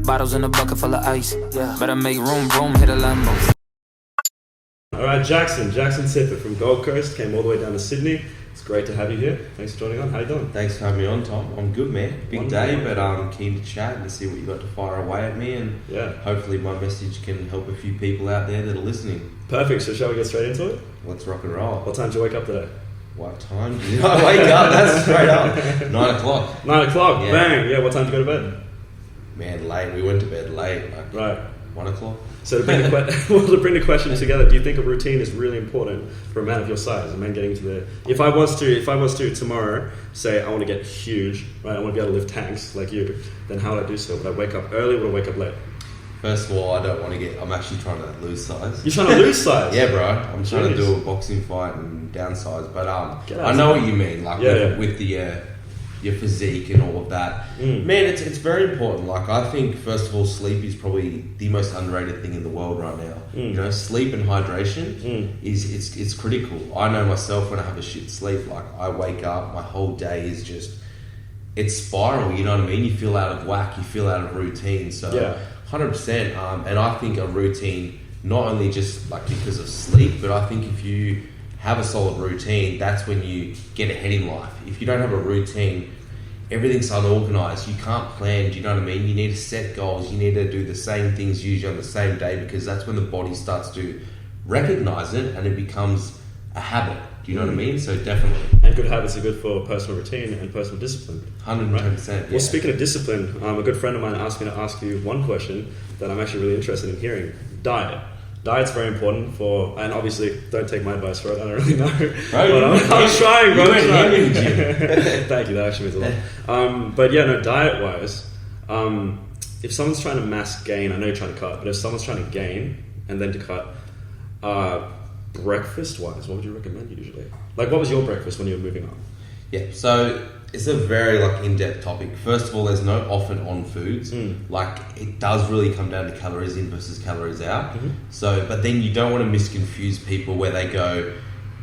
Bottles in a bucket full of ice. Yeah. Better make room, hit a Lambo. All right, Jaxon Tippet from Gold Coast came all the way down to Sydney. It's great to have you here. Thanks for joining on. How you doing? Thanks for having me on, Tom. I'm good, man. Big day, but I'm keen to chat and to see what you got to fire away at me, and hopefully my message can help a few people out there that are listening. Perfect. So shall we get straight into it? Let's rock and roll. What time did you wake up today? What time did I wake up? That's straight up. 9 o'clock. 9 o'clock. Yeah. Bang. Yeah. What time did you go to bed? Man, late. We went to bed late. Right. 1 o'clock. So to bring the question together, do you think a routine is really important for a man of your size? A man getting to the... If I was to tomorrow say I want to get huge, right? I want to be able to lift tanks like you. Then how would I do so? Would I wake up early? Would I wake up late? First of all, I don't want to get... I'm actually trying to lose size. You're trying to lose size? Yeah, bro. I'm trying to do a boxing fight and downsize. But I know what you mean. Like with the... your physique and all of that. Man, it's very important. Like, I think first of all, sleep is probably the most underrated thing in the world right now. You know, sleep and hydration is it's critical. I know myself, when I have a shit sleep, like, I wake up, my whole day is just, it's spiral, you know what I mean? You feel out of whack, you feel out of routine. So 100%. And I think a routine, not only just like because of sleep, but I think if you have a solid routine, that's when you get ahead in life. If you don't have a routine, everything's unorganized. You can't plan. Do you know what I mean? You need to set goals. You need to do the same things usually on the same day, because that's when the body starts to recognize it and it becomes a habit. Do you know what I mean? So definitely. And good habits are good for personal routine and personal discipline. 110%. Right? Yeah. Well, speaking of discipline, a good friend of mine asked me to ask you one question that I'm actually really interested in hearing. Diet. Diet's very important for, and obviously don't take my advice for it, I don't really know. Bro, I'm trying, bro. Thank you, that actually means a lot. But yeah, no, diet-wise, if someone's trying to mass gain, I know you're trying to cut, but if someone's trying to gain and then to cut, breakfast-wise, what would you recommend usually? Like, what was your breakfast when you were moving up? Yeah, so it's a very in-depth topic. First of all, there's no off and on foods. Like, it does really come down to calories in versus calories out. So, but then you don't want to misconfuse people where they go,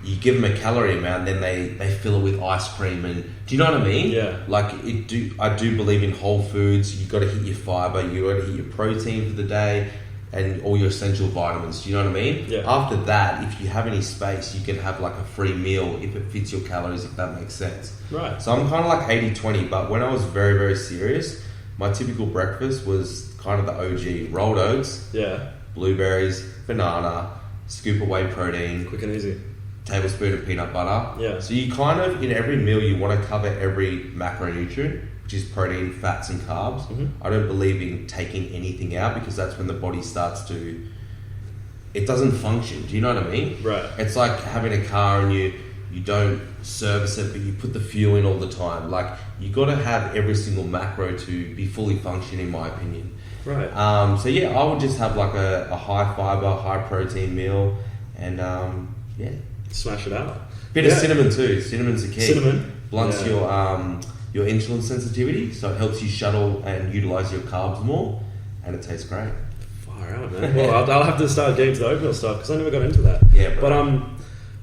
you give them a calorie amount, then they fill it with ice cream, and do you know what I mean? Yeah. Like, I do believe in whole foods. You got to hit your fiber, you got to hit your protein for the day, and all your essential vitamins. Do you know what I mean? Yeah. After that, if you have any space, you can have like a free meal if it fits your calories, if that makes sense. Right. So I'm kind of like 80-20, but when I was very, very serious, my typical breakfast was kind of the OG. Rolled oats, blueberries, banana, scoop of whey protein. Quick and easy. Tablespoon of peanut butter. Yeah. So you kind of, in every meal, you want to cover every macronutrient, which is protein, fats, and carbs. I don't believe in taking anything out, because that's when the body starts to... It doesn't function. Do you know what I mean? Right. It's like having a car and you don't service it, but you put the fuel in all the time. Like, you got to have every single macro to be fully functioning, in my opinion. Right. So yeah, I would just have like a high fiber, high protein meal, and smash it out. Bit of cinnamon too. Cinnamon's the key. Cinnamon blunts your insulin sensitivity, so it helps you shuttle and utilize your carbs more, and it tastes great. Far out, man. Well, I'll have to start getting to the oatmeal stuff, because I never got into that. Yeah, bro. But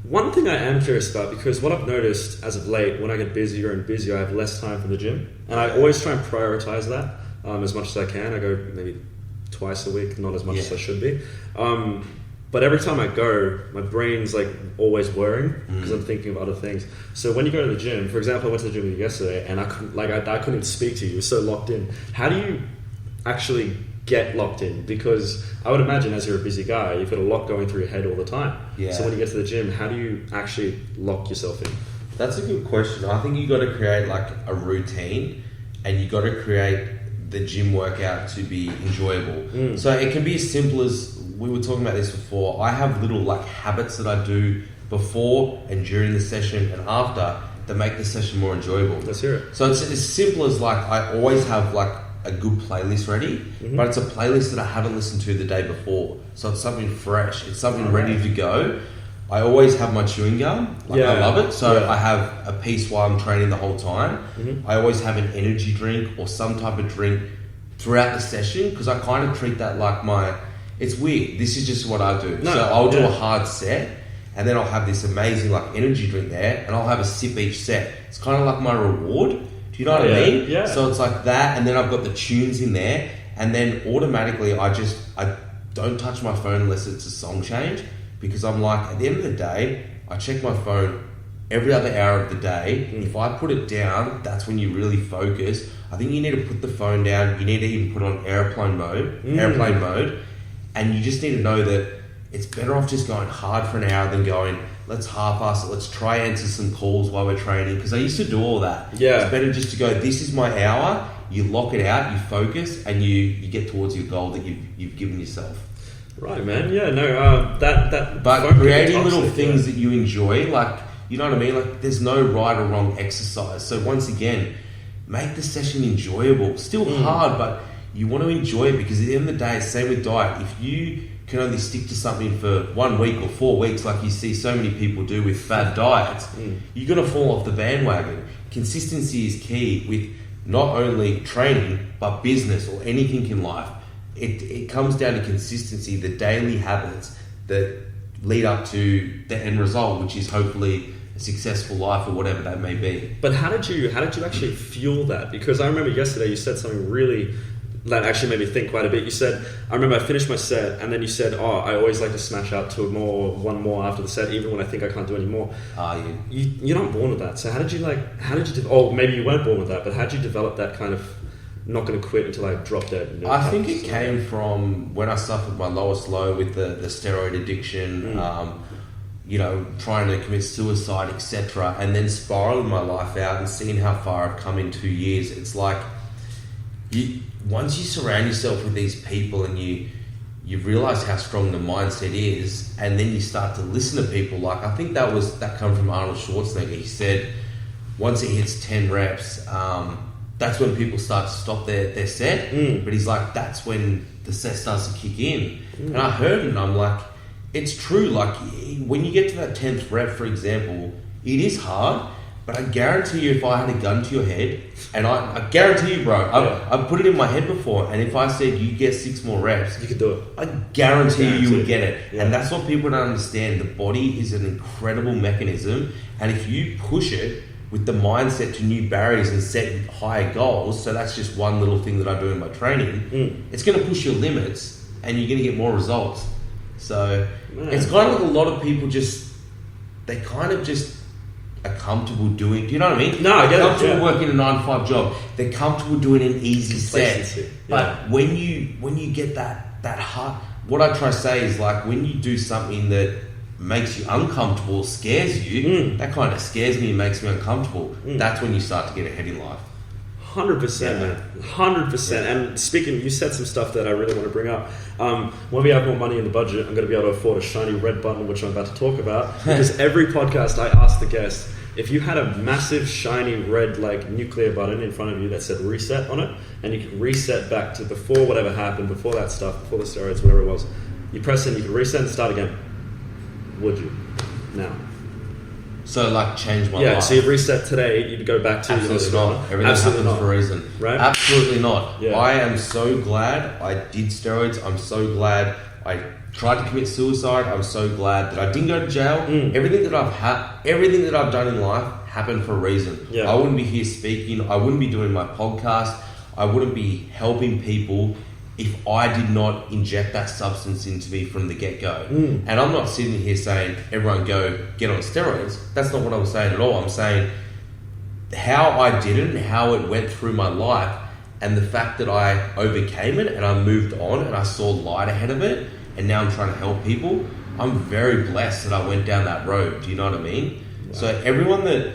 one thing I am curious about, because what I've noticed as of late, when I get busier and busier, I have less time for the gym, and I always try and prioritize that as much as I can. I go maybe twice a week, not as much as I should be. But every time I go, my brain's like always worrying, because I'm thinking of other things. So when you go to the gym, for example, I went to the gym with you yesterday, and I couldn't even speak to you. You were so locked in. How do you actually get locked in? Because I would imagine, as you're a busy guy, you've got a lot going through your head all the time. Yeah. So when you get to the gym, how do you actually lock yourself in? That's a good question. I think you got to create like a routine, and you got to create the gym workout to be enjoyable. So it can be as simple as, we were talking about this before, I have little like habits that I do before and during the session and after that make the session more enjoyable. Let's hear it. So it's as simple as, like, I always have like a good playlist ready, but it's a playlist that I haven't listened to the day before. So it's something fresh, it's something ready to go. I always have my chewing gum, I love it. So I have a piece while I'm training the whole time. I always have an energy drink or some type of drink throughout the session, because I kind of treat that like it's weird, this is just what I do. So I'll do a hard set, and then I'll have this amazing like energy drink there, and I'll have a sip each set. It's kind of like my reward. Do you know what I mean? Yeah. So it's like that, and then I've got the tunes in there, And then automatically I don't touch my phone unless it's a song change, because I'm like, at the end of the day, I check my phone every other hour of the day. If I put it down, that's when you really focus. I think you need to put the phone down. You need to even put on airplane mode, and you just need to know that it's better off just going hard for an hour than going, let's half-ass it, let's try answer some calls while we're training. Because I used to do all that. Yeah. It's better just to go, this is my hour, you lock it out, you focus, and you get towards your goal that you've given yourself. Right, man. Yeah, no, that. But creating little things that you enjoy, like, you know what I mean? Like, there's no right or wrong exercise. So once again, make the session enjoyable. Still hard, but you want to enjoy it, because at the end of the day, same with diet. If you can only stick to something for 1 week or 4 weeks, like you see so many people do with fad diets, you're going to fall off the bandwagon. Consistency is key with not only training, but business or anything in life. It comes down to consistency, the daily habits that lead up to the end result, which is hopefully a successful life or whatever that may be. But how did you actually fuel that? Because I remember yesterday you said something really that actually made me think quite a bit. You said, I remember I finished my set, and then you said, I always like to smash out to one more after the set, even when I think I can't do any more. You're not born with that. So how did you maybe you weren't born with that, but how did you develop that kind of not going to quit until I drop dead? I think it came from when I suffered my lowest low with the steroid addiction, trying to commit suicide, etc., and then spiraling my life out and seeing how far I've come in 2 years. It's like, once you surround yourself with these people and you realize how strong the mindset is, and then you start to listen to people. Like, I think that come from Arnold Schwarzenegger. He said once it hits 10 reps, that's when people start to stop their set. But he's like, that's when the set starts to kick in. And I heard it and I'm like, it's true. Like, when you get to that 10th rep, for example, it is hard. But I guarantee you, if I had a gun to your head, and I guarantee you, bro, I've put it in my head before, and if I said you get 6 more reps, you could do it. I guarantee you would get it. Yeah. And that's what people don't understand. The body is an incredible mechanism, and if you push it with the mindset to new barriers and set higher goals, so that's just one little thing that I do in my training, it's going to push your limits, and you're going to get more results. So it's kind of like a lot of people are comfortable doing, do you know what I mean? No, I get it. They're comfortable working a 9-to-5 job. They're comfortable doing an easy set. But when you get that hard, what I try to say is, like, when you do something that makes you uncomfortable, scares you, that kind of scares me and makes me uncomfortable. That's when you start to get ahead in life. 100%, man. 100%. Yeah. And speaking, you said some stuff that I really want to bring up. When we have more money in the budget, I'm going to be able to afford a shiny red button, which I'm about to talk about. Because every podcast I ask the guest, if you had a massive shiny red, like, nuclear button in front of you that said reset on it, and you could reset back to before whatever happened, before that stuff, before the steroids, whatever it was, you press it, you can reset and start again. Would you? Now. So, like, change my life. Yeah, so you reset today, you'd go back to... Absolutely not. Everything happens for a reason. Right? Absolutely not. Yeah. I am so glad I did steroids. I'm so glad I tried to commit suicide. I'm so glad that I didn't go to jail. Everything that I've done in life happened for a reason. Yeah. I wouldn't be here speaking. I wouldn't be doing my podcast. I wouldn't be helping people if I did not inject that substance into me from the get-go. And I'm not sitting here saying, everyone go get on steroids. That's not what I'm saying at all. I'm saying how I did it and how it went through my life, and the fact that I overcame it and I moved on and I saw light ahead of it, and now I'm trying to help people. I'm very blessed that I went down that road. Do you know what I mean? Wow. So everyone that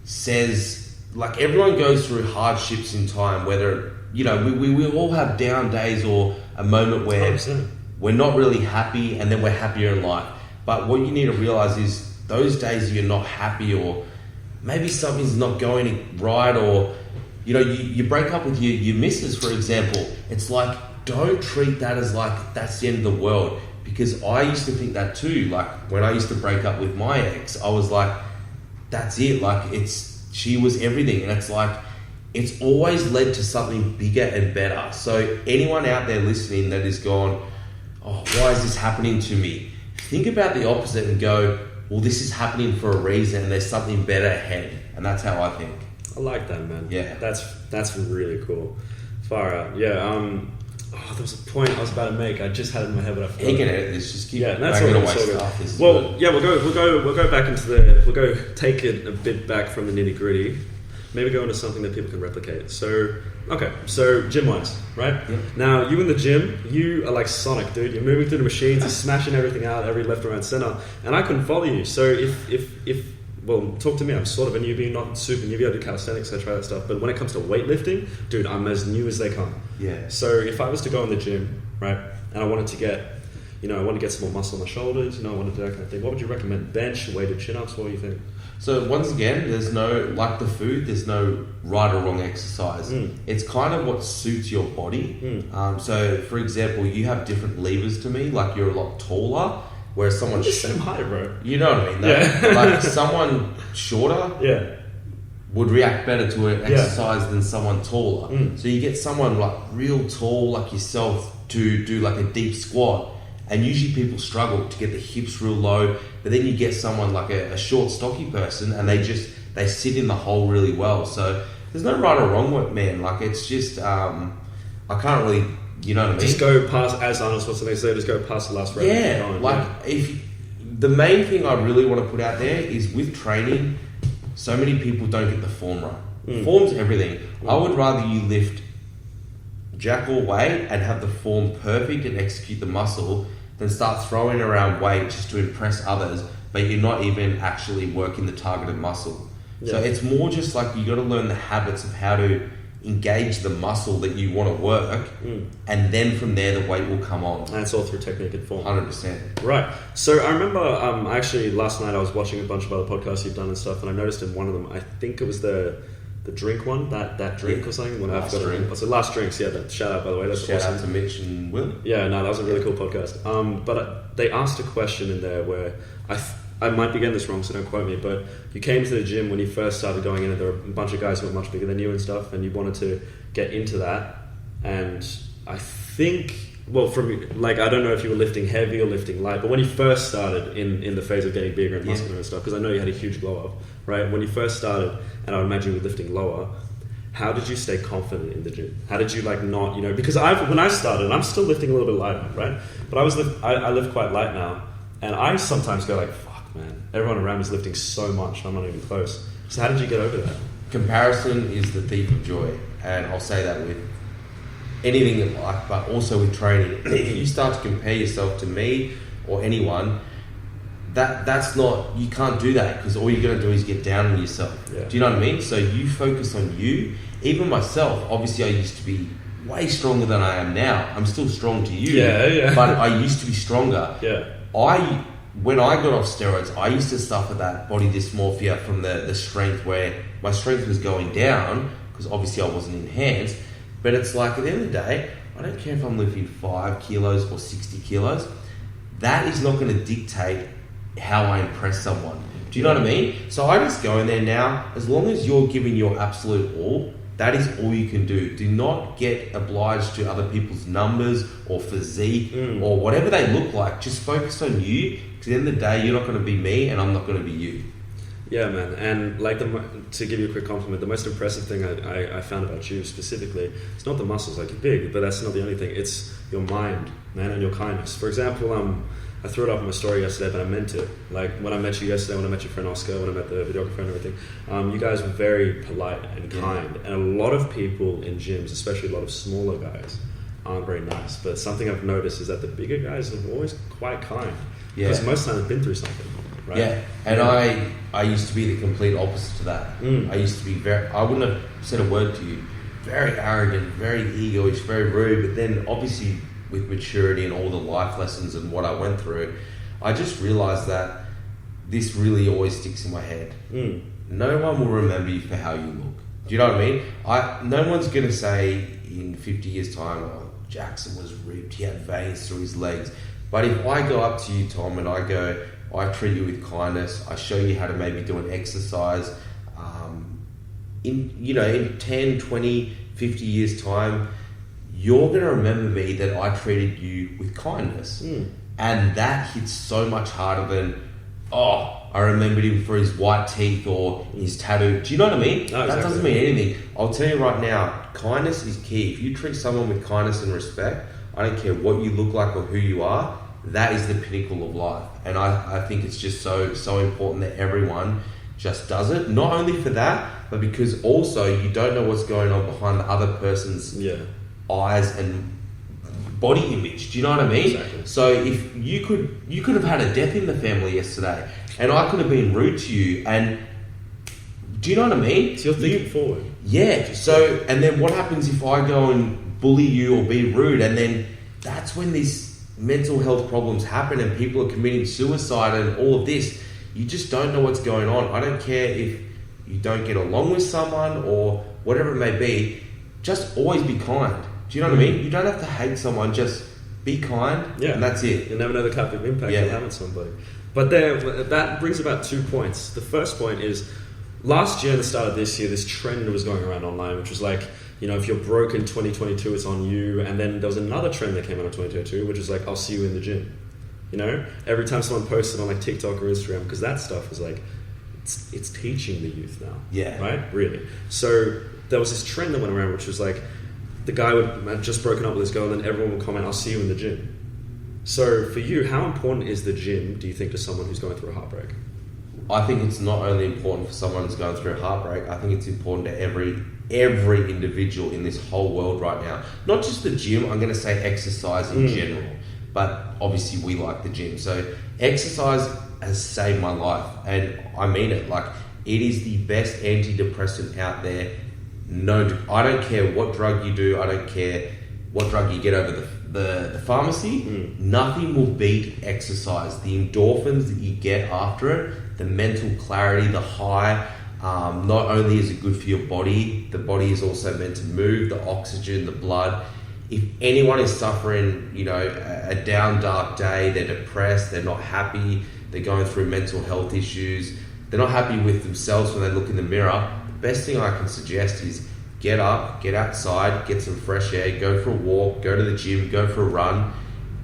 says, like, everyone goes through hardships in time, whether... You know, we all have down days or a moment where 100%. We're not really happy, and then we're happier in life. But what you need to realize is those days you're not happy, or maybe something's not going right, or, you know, you break up with your missus, for example. It's like, don't treat that as like that's the end of the world, because I used to think that too. Like, when I used to break up with my ex, I was like, that's it. Like, she was everything, and it's like, it's always led to something bigger and better. So anyone out there listening that is gone, oh, why is this happening to me? Think about the opposite and go, well, this is happening for a reason, and there's something better ahead. And that's how I think. I like that, man. Yeah. That's really cool. Far out. Yeah. there was a point I was about to make. I just had it in my head, but I forgot. He can edit this. Just keep that's banging all away good. stuff. This is Well, good. yeah, we'll go back into we'll go take it a bit back from the nitty gritty. Maybe go into something that people can replicate. So gym wise, right? Yep. Now you in the gym, you are like Sonic, dude. You're moving through the machines, you're smashing everything out, every left, right, center, and I couldn't follow you. So if well, talk to me. I'm sort of a newbie, not super newbie. I do calisthenics, I try that stuff. But when it comes to weightlifting, dude, I'm as new as they come. Yeah. So if I was to go in the gym, right, and I wanted to get, I want to get some more muscle on my shoulders, I want to do that kind of thing. What would you recommend? Bench, weighted chin-ups? What do you think? So once again, there's no, like the food, there's no right or wrong exercise. It's kind of what suits your body. So for example, you have different levers to me, like you're a lot taller, whereas someone... You're the same height, bro. You know what I mean? Yeah. Like someone shorter would react better to an exercise than someone taller. So you get someone like real tall like yourself to do like a deep squat, and usually people struggle to get the hips real low, but then you get someone like a short stocky person and they sit in the hole really well. So there's no right or wrong with man. Like it's just I can't really, you know what I mean? Just go past, as Arnold Schwarzenegger said, just go past the last rep. If the main thing I really want to put out there is with training, so many people don't get the form right. Form's everything. I would rather you lift jack or weight and have the form perfect and execute the muscle than start throwing around weight just to impress others, but you're not even actually working the targeted muscle. So it's more just like you got to learn the habits of how to engage the muscle that you want to work, and then from there the weight will come on. And it's all through technique and form. 100%. Right. So I remember actually last night I was watching a bunch of other podcasts you've done and stuff, and I noticed in one of them, I think it was the drink one, that drink or something. Last Drink. So Last Drinks, shout out by the way. That's Shout awesome. out to Mitch and Will. Yeah, no, that was a really cool podcast. But they asked a question in there where I might be getting this wrong, so don't quote me, but you came to the gym when you first started going in, and there were a bunch of guys who were much bigger than you and stuff, and you wanted to get into that. And I think, well, I don't know if you were lifting heavy or lifting light, but when you first started in the phase of getting bigger and muscular and stuff, because I know you had a huge glow up, right? When you first started, and I would imagine you were lifting lower, how did you stay confident in the gym? How did you not, because when I started, I'm still lifting a little bit lighter, right? But I lift quite light now, and I sometimes go like, fuck man, everyone around me is lifting so much, I'm not even close. So how did you get over that? Comparison is the thief of joy, and I'll say that with anything in life, but also with training. If you start to compare yourself to me or anyone, that's not, you can't do that, because all you're going to do is get down on yourself. Do you know what I mean? So you focus on you. Even myself, obviously I used to be way stronger than I am now. I'm still strong to you, but I used to be stronger. When I got off steroids, I used to suffer that body dysmorphia from the strength, where my strength was going down because obviously I wasn't enhanced. But it's like, at the end of the day, I don't care if I'm lifting 5 kilos or 60 kilos. That is not going to dictate how I impress someone. Do you know what I mean? So I just go in there now, as long as you're giving your absolute all, that is all you can do. Do not get obliged to other people's numbers or physique or whatever they look like. Just focus on you, because at the end of the day, you're not going to be me and I'm not going to be you. Yeah, man. And to give you a quick compliment, the most impressive thing I found about you specifically, it's not the muscles, like you're big, but that's not the only thing. It's your mind, man, and your kindness. For example, I threw it up in my story yesterday, but I meant it. Like when I met you yesterday, when I met your friend Oscar, when I met the videographer and everything, you guys were very polite and kind. And a lot of people in gyms, especially a lot of smaller guys, aren't very nice. But something I've noticed is that the bigger guys are always quite kind. Because most of the time they've been through something. Right? Yeah, and I used to be the complete opposite to that. I used to be I wouldn't have said a word to you. Very arrogant, very egoish, very rude. But then obviously with maturity and all the life lessons and what I went through, I just realised that this really always sticks in my head. No one will remember you for how you look. Do you know what I mean? No one's going to say in 50 years' time, oh, Jaxon was ripped, he had veins through his legs. But if I go up to you, Tom, and I treat you with kindness, I show you how to maybe do an exercise, in 10, 20, 50 years' time, you're going to remember me that I treated you with kindness. And that hits so much harder than, oh, I remembered him for his white teeth or his tattoo. Do you know what I mean? No, that doesn't mean anything. I'll tell you right now, kindness is key. If you treat someone with kindness and respect, I don't care what you look like or who you are, that is the pinnacle of life. And I think it's just so important that everyone just does it. Not only for that, but because also you don't know what's going on behind the other person's eyes and body image. Do you know what I mean? Exactly. So if you could have had a death in the family yesterday, and I could have been rude to you, and do you know what I mean? So you're thinking forward. Yeah. So, and then what happens if I go and bully you or be rude, and then that's when these mental health problems happen and people are committing suicide and all of this. You just don't know what's going on. I don't care if you don't get along with someone or whatever it may be. Just always be kind. Do you know what I mean? You don't have to hate someone. Just be kind, and that's it. You never know the type of impact you'll have on somebody. But that brings about 2 points. The first point is, last year, at the start of this year, this trend was going around online, which was like, if you're broke in 2022, it's on you. And then there was another trend that came out in 2022, which was like, I'll see you in the gym. Every time someone posted on like TikTok or Instagram, because that stuff was like, it's teaching the youth now. Yeah. Right? Really. So there was this trend that went around, which was like, the guy would have just broken up with this girl, and then everyone would comment, I'll see you in the gym. So for you, how important is the gym, do you think, to someone who's going through a heartbreak? I think it's not only important for someone who's going through a heartbreak, I think it's important to every individual in this whole world right now. Not just the gym, I'm going to say exercise in general. But obviously we like the gym. So exercise has saved my life, and I mean it. Like, it is the best antidepressant out there. No, I don't care what drug you do. I don't care what drug you get over the pharmacy. Nothing will beat exercise. The endorphins that you get after it, the mental clarity, the high. Not only is it good for your body, the body is also meant to move, the oxygen, the blood. If anyone is suffering, a down, dark day, they're depressed, they're not happy, they're going through mental health issues, they're not happy with themselves when they look in the mirror, the best thing I can suggest is get up, get outside, get some fresh air, go for a walk, go to the gym, go for a run.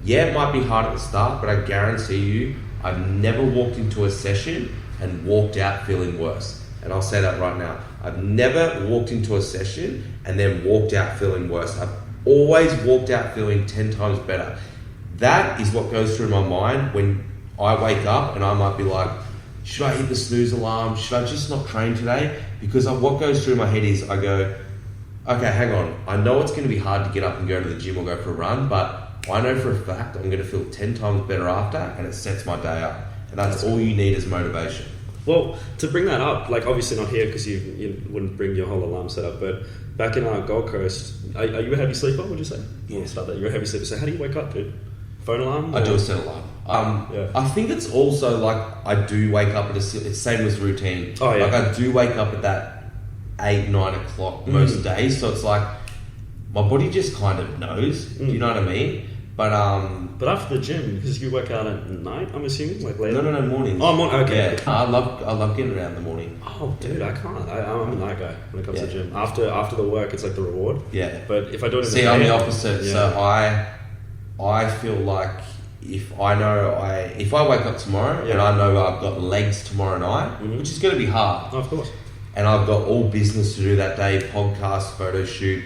Yeah, it might be hard at the start, but I guarantee you, I've never walked into a session and walked out feeling worse. And I'll say that right now. I've never walked into a session and then walked out feeling worse. I've always walked out feeling 10 times better. That is what goes through my mind when I wake up, and I might be like, should I hit the snooze alarm? Should I just not train today? Because what goes through my head is I go, okay, hang on. I know it's going to be hard to get up and go to the gym or go for a run, but I know for a fact I'm going to feel 10 times better after, and it sets my day up. And that's all you need as motivation. Well, to bring that up, like obviously not here because you wouldn't bring your whole alarm setup, but back in our Gold Coast, are you a heavy sleeper, would you say? Yeah. Start that. You're a heavy sleeper. So how do you wake up, dude? Phone alarm? I do a set alarm. I think it's also like I do wake up at it's same as routine. Oh, yeah. Like I do wake up at that 8, 9 o'clock most days. So it's like my body just kind of knows. Do you know what I mean? But after the gym, because you work out at night, I'm assuming, like later. No, morning. Oh, morning. Okay. Yeah, I love getting around in the morning. Oh, dude, I can't. I'm a night guy when it comes to the gym. After the work, it's like the reward. Yeah. But if I do it in the day, I'm the opposite. Yeah. So I feel like if I wake up tomorrow and I know I've got legs tomorrow night, which is going to be hard. Oh, of course. And I've got all business to do that day, podcast, photo shoot.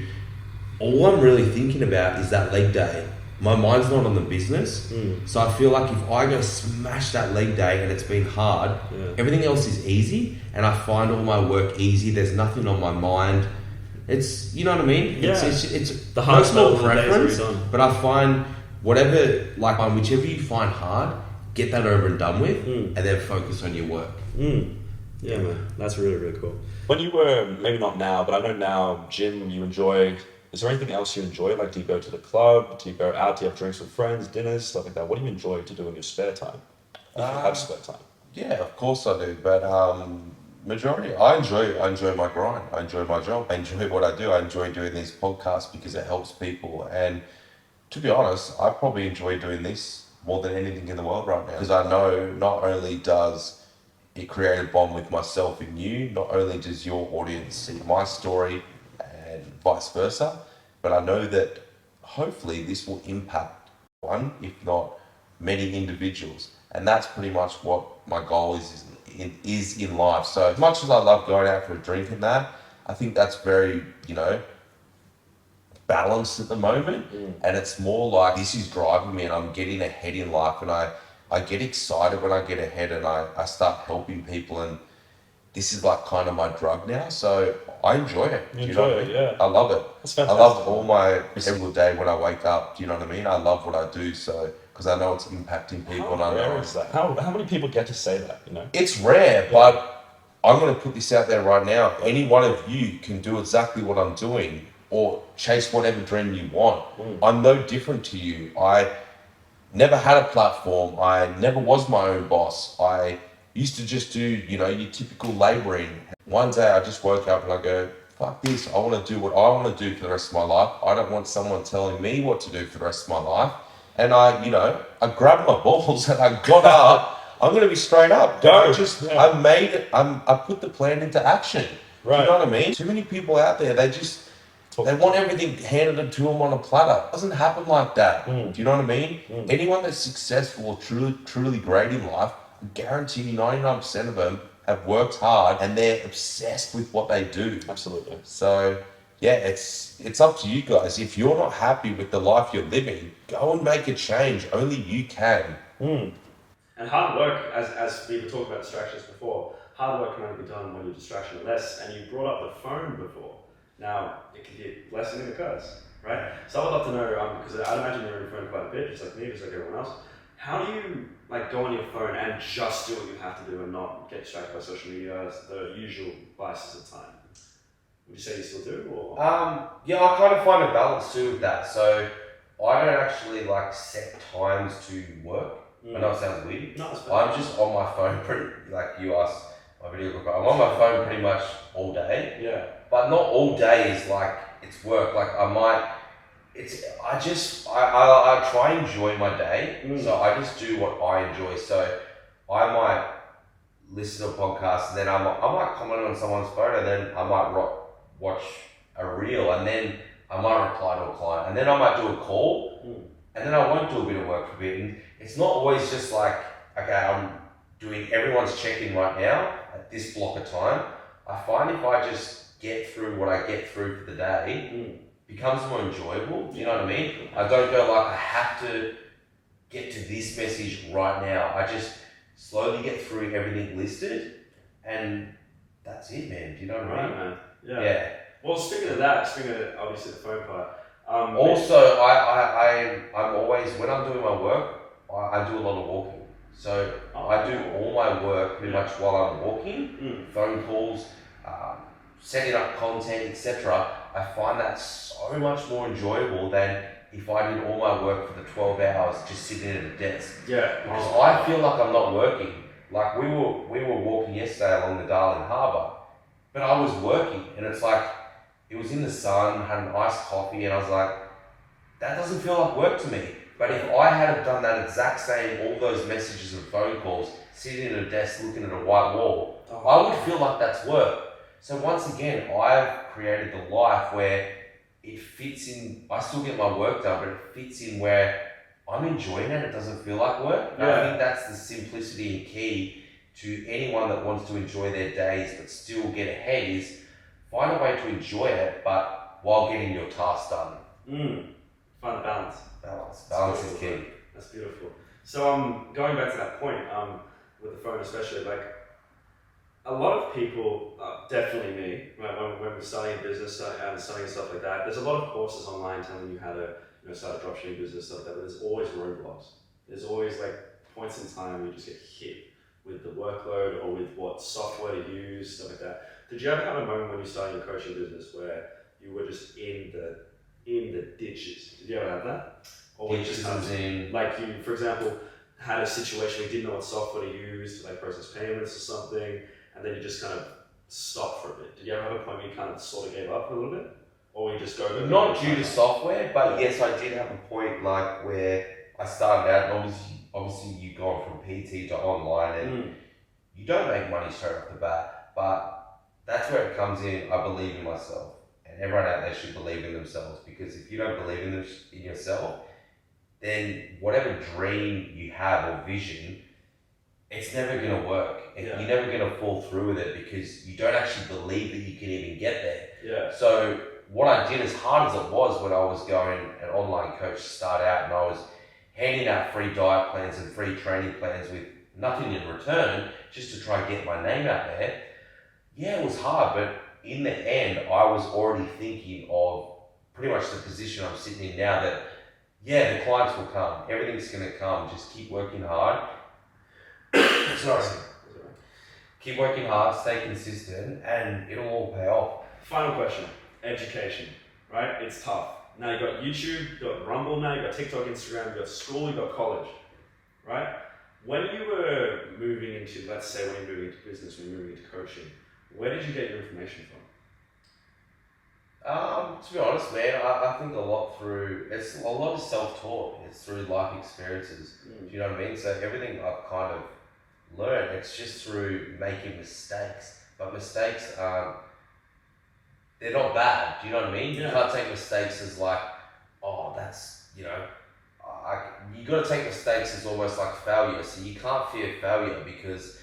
All I'm really thinking about is that leg day. My mind's not on the business. So I feel like if I go smash that leg day and it's been hard, everything else is easy, and I find all my work easy. There's nothing on my mind. It's, you know what I mean? Yeah. It's the hard personal preference, done. but I find whichever you find hard, get that over and done with, and then focus on your work. Yeah, man. That's really, really cool. When you were, maybe not now, but I know now, gym, you enjoy... Is there anything else you enjoy? Like, do you go to the club? Do you go out? Do you have drinks with friends, dinners, stuff like that? What do you enjoy to do in your spare time? If you have spare time. Yeah, of course I do. But majority, I enjoy my grind. I enjoy my job. I enjoy what I do. I enjoy doing these podcasts because it helps people. And to be honest, I probably enjoy doing this more than anything in the world right now. Because I know not only does it create a bond with myself and you, not only does your audience see my story, and vice versa, but I know that hopefully this will impact one, if not many individuals, and that's pretty much what my goal is in life. So as much as I love going out for a drink and that, I think that's very, balanced at the moment. And it's more like this is driving me and I'm getting ahead in life, and I get excited when I get ahead and I start helping people, and this is like kind of my drug now. So I enjoy it. You enjoy it, yeah. I love it. That's I fantastic. love every single day when I wake up. Do you know what I mean? I love what I do, so because I know it's impacting people. How and I know rare is that? How many people get to say that, it's rare, but I'm going to put this out there right now. Any one of you can do exactly what I'm doing or chase whatever dream you want. I'm no different to you. I never had a platform. I never was my own boss. I used to just do, your typical laboring. One day I just woke up and I go, fuck this. I want to do what I want to do for the rest of my life. I don't want someone telling me what to do for the rest of my life. And I grabbed my balls and I got up. I'm going to be straight up. I made it. I put the plan into action. Right. Do you know what I mean? Too many people out there, they want everything handed to them on a platter. It doesn't happen like that. Do you know what I mean? Anyone that's successful or truly great in life, I guarantee you 99% of them have worked hard and they're obsessed with what they do. Absolutely. So yeah, it's up to you guys. If you're not happy with the life you're living, go and make a change. Only you can. And hard work, as we were talking about distractions before, hard work can only be done when you're distraction less. And you brought up the phone before. Now, it can be a blessing and a curse, right? So I would love to know, because I'd imagine you're on your phone quite a bit, just like me, just like everyone else. How do you go on your phone and just do what you have to do and not get distracted by social media, the usual vices of time? Would you say you still do? Or? Yeah, I kind of find a balance too with that. So I don't actually set times to work. I know it sounds weird. No, I'm just on my phone you asked my video group. I'm on my phone pretty much all day. Yeah. But not all day is it's work. I try and enjoy my day. So I just do what I enjoy. So I might listen to a podcast and then I might comment on someone's photo, and then I might watch a reel, and then I might reply to a client, and then I might do a call, and then I won't do a bit of work for a bit. And it's not always just okay, I'm doing everyone's check-in right now at this block of time. I find if I just get through what I get through for the day, becomes more enjoyable. Do you know what I mean? I don't go I have to get to this message right now. I just slowly get through everything listed, and that's it, man. Do you know what I mean? Man. Yeah. Well, speaking of obviously the phone part. Also, I'm always, when I'm doing my work, I do a lot of walking. So I do all my work pretty much while I'm walking, phone calls, setting up content, etc. I find that so much more enjoyable than if I did all my work for the 12 hours just sitting at a desk. Yeah. Because I feel like I'm not working. We were walking yesterday along the Darling Harbour, but I was working, and it's it was in the sun, had an iced coffee, and I was that doesn't feel like work to me. But if I had done that exact same, all those messages and phone calls, sitting at a desk looking at a white wall, I would feel like that's work. So once again, I've created the life where it fits in. I still get my work done, but it fits in where I'm enjoying it. It doesn't feel like work. Yeah. I think that's the simplicity and key to anyone that wants to enjoy their days but still get ahead is find a way to enjoy it, but while getting your tasks done. Find the balance. Balance is key. That's beautiful. So going back to that point, with the phone especially, a lot of people, definitely me, right, when we're starting a business and studying stuff like that, there's a lot of courses online telling you how to start a dropshipping business, stuff like that, but there's always roadblocks. There's always points in time where you just get hit with the workload or with what software to use, stuff like that. Did you ever have a moment when you started your coaching business where you were just in the ditches? Did you ever have that? Or you just you, for example, had a situation where you didn't know what software to use to process payments or something, and then you just kind of stopped for a bit. Did you ever have a point where you kind of sort of gave up a little bit? Or you just go there? Not due to software, but yes, I did have a point where I started out, and obviously you've gone from PT to online, and you don't make money straight off the bat, but that's where it comes in. I believe in myself, and everyone out there should believe in themselves, because if you don't believe in yourself, then whatever dream you have or vision, it's never going to work. Yeah. You're never going to fall through with it because you don't actually believe that you can even get there. Yeah. So what I did, as hard as it was when I was going an online coach to start out and I was handing out free diet plans and free training plans with nothing in return, just to try and get my name out there. Yeah, it was hard, but in the end, I was already thinking of pretty much the position I'm sitting in now that, yeah, the clients will come. Everything's going to come. Just keep working hard. Sorry. Keep working hard, stay consistent, and it'll all pay off. Final question. Education, right? It's tough. Now you've got YouTube, you've got Rumble now, you've got TikTok, Instagram, you've got school, you've got college, right? When you were moving into, let's say when you're moving into business, when you're moving into coaching, where did you get your information from? To be honest, man, I think a lot is self-taught. It's through life experiences. Do you know what I mean? So everything I've kind of learned, it's just through making mistakes. But mistakes they're not bad. Do you know what I mean? Yeah. You can't take mistakes as like, oh, that's, you got to take mistakes as almost like failure. So you can't fear failure because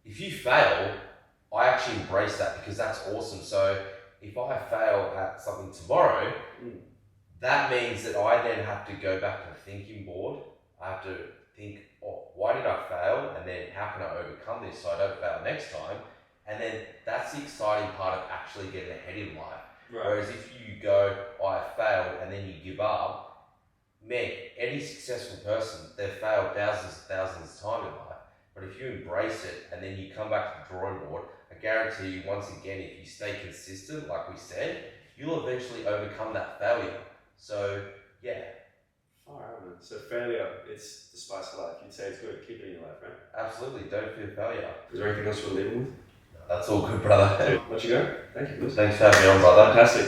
if you fail, I actually embrace that because that's awesome. So if I fail at something tomorrow, that means that I then have to go back to the thinking board. I have to think, oh, why did I fail? And then how can I overcome this so I don't fail next time? And then that's the exciting part of actually getting ahead in life. Right. Whereas if you go, oh, I failed, and then you give up, man, any successful person, they've failed thousands of times in life. But if you embrace it and then you come back to the drawing board, I guarantee you, once again, if you stay consistent, like we said, you'll eventually overcome that failure. So, yeah. All right, man. So failure, it's the spice of life. You'd say it's good. Keep it in your life, right? Absolutely. Don't fear failure. Is there anything else you're leaving with? That's all good, brother. Let you go. Thank you. Thanks for having me on, brother. Fantastic.